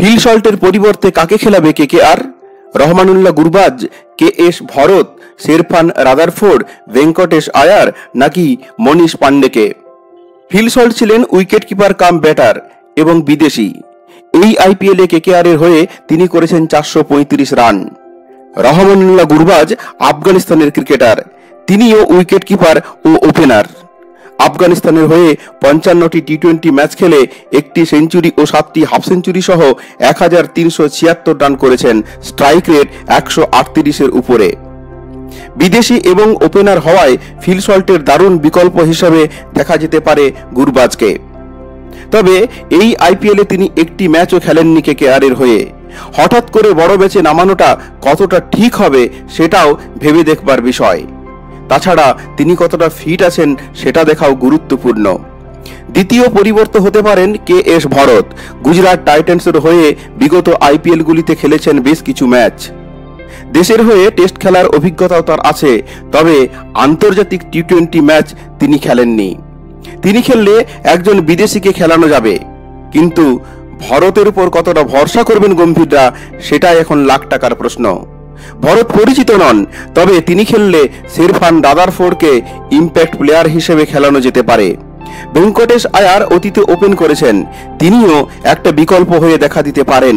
Feel সল্টের পরিবর্তে কাকে খেলাবে KKR? Rahmanullah Gurbaz, K S. Bharat, Sherfane Rutherford, Venkatesh Iyer নাকি মনীষ পান্ডেকে? ফিল সল্ট ছিলেন উইকেট কিপার কাম ব্যাটার এবং বিদেশি। এই আইপিএলে কেকেআর এর হয়ে তিনি করেছেন 435 রান। রহমানুল্লাহ গুরবাজ আফগানিস্তানের ক্রিকেটার, তিনিও উইকেট কিপার ও ওপেনার। আফগানিস্তানের হয়ে 55টি টি-20 ম্যাচ খেলে 1টি সেঞ্চুরি ও 7টি হাফ সেঞ্চুরি সহ 1376 রান করেছেন, স্ট্রাইক রেট 138-এর উপরে। বিদেশি এবং ওপেনার হওয়ায় ফিল সল্টের দারুণ বিকল্প হিসেবে দেখা যেতে পারে গুরবাজকে। তবে এই আইপিএলে তিনি একটি ম্যাচও খেলেননি কেকেআর এর হয়ে। হঠাৎ করে বড় ম্যাচে নামানোটা কতটা ঠিক হবে সেটাও ভেবে দেখবার বিষয়। তাছাড়া তিনি কতটা ফিট আছেন সেটা দেখাও গুরুত্বপূর্ণ। দ্বিতীয় পরিবর্তন হতে পারেন কে.এস. ভরত। গুজরাট টাইটান্সের হয়ে বিগত আইপিএলগুলিতে খেলেছেন বেশ কিছু ম্যাচ। দেশের হয়ে টেস্ট খেলার অভিজ্ঞতাও তার আছে, তবে আন্তর্জাতিক টি-20 ম্যাচ তিনি খেলেননি। তিনি খেললে একজন বিদেশিকে খেলানো যাবে, কিন্তু ভরতের উপর কতটা ভরসা করবেন গম্ভীররা সেটাই এখন লাখ টাকার প্রশ্ন। ভরত পরিচিত নন, তবে তিনি খেললে শেরফান রাদারফোর্ডকে ইম্প্যাক্ট প্লেয়ার হিসেবে খেলানো যেতে পারে। ভেঙ্কটেশ আয়ার অতীতে ওপেন করেছেন, তিনিও একটা বিকল্প হয়ে দেখা দিতে পারেন।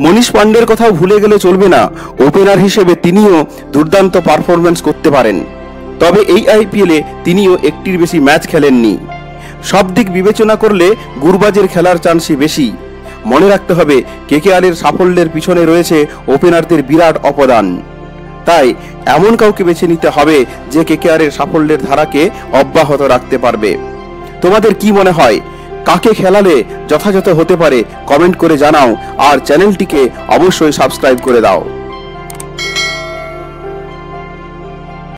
মনীষ পান্ডের কথাও ভুলে গেলে চলবে না, ওপেনার হিসেবে তিনিও দুর্দান্ত পারফরমেন্স করতে পারেন। তবে এই আইপিএলে তিনিও একটির বেশি ম্যাচ খেলেননি। সব দিক বিবেচনা করলে গুরবাজের খেলার চান্সই বেশি। মনে রাখতে হবে কেকেআর এর সাফল্যের পিছনে রয়েছে ওপেনারদের বিরাট অবদান। তাই এমন কাউকে বেছে নিতে হবে যে কেকেআর এর সাফল্যের ধারাকে অব্যাহত রাখতে পারবে। তোমাদের কি মনে হয়, কাকে খেলালে যথাযথ হতে পারে? কমেন্ট করে জানাও, আর চ্যানেলটিকে অবশ্যই সাবস্ক্রাইব করে দাও।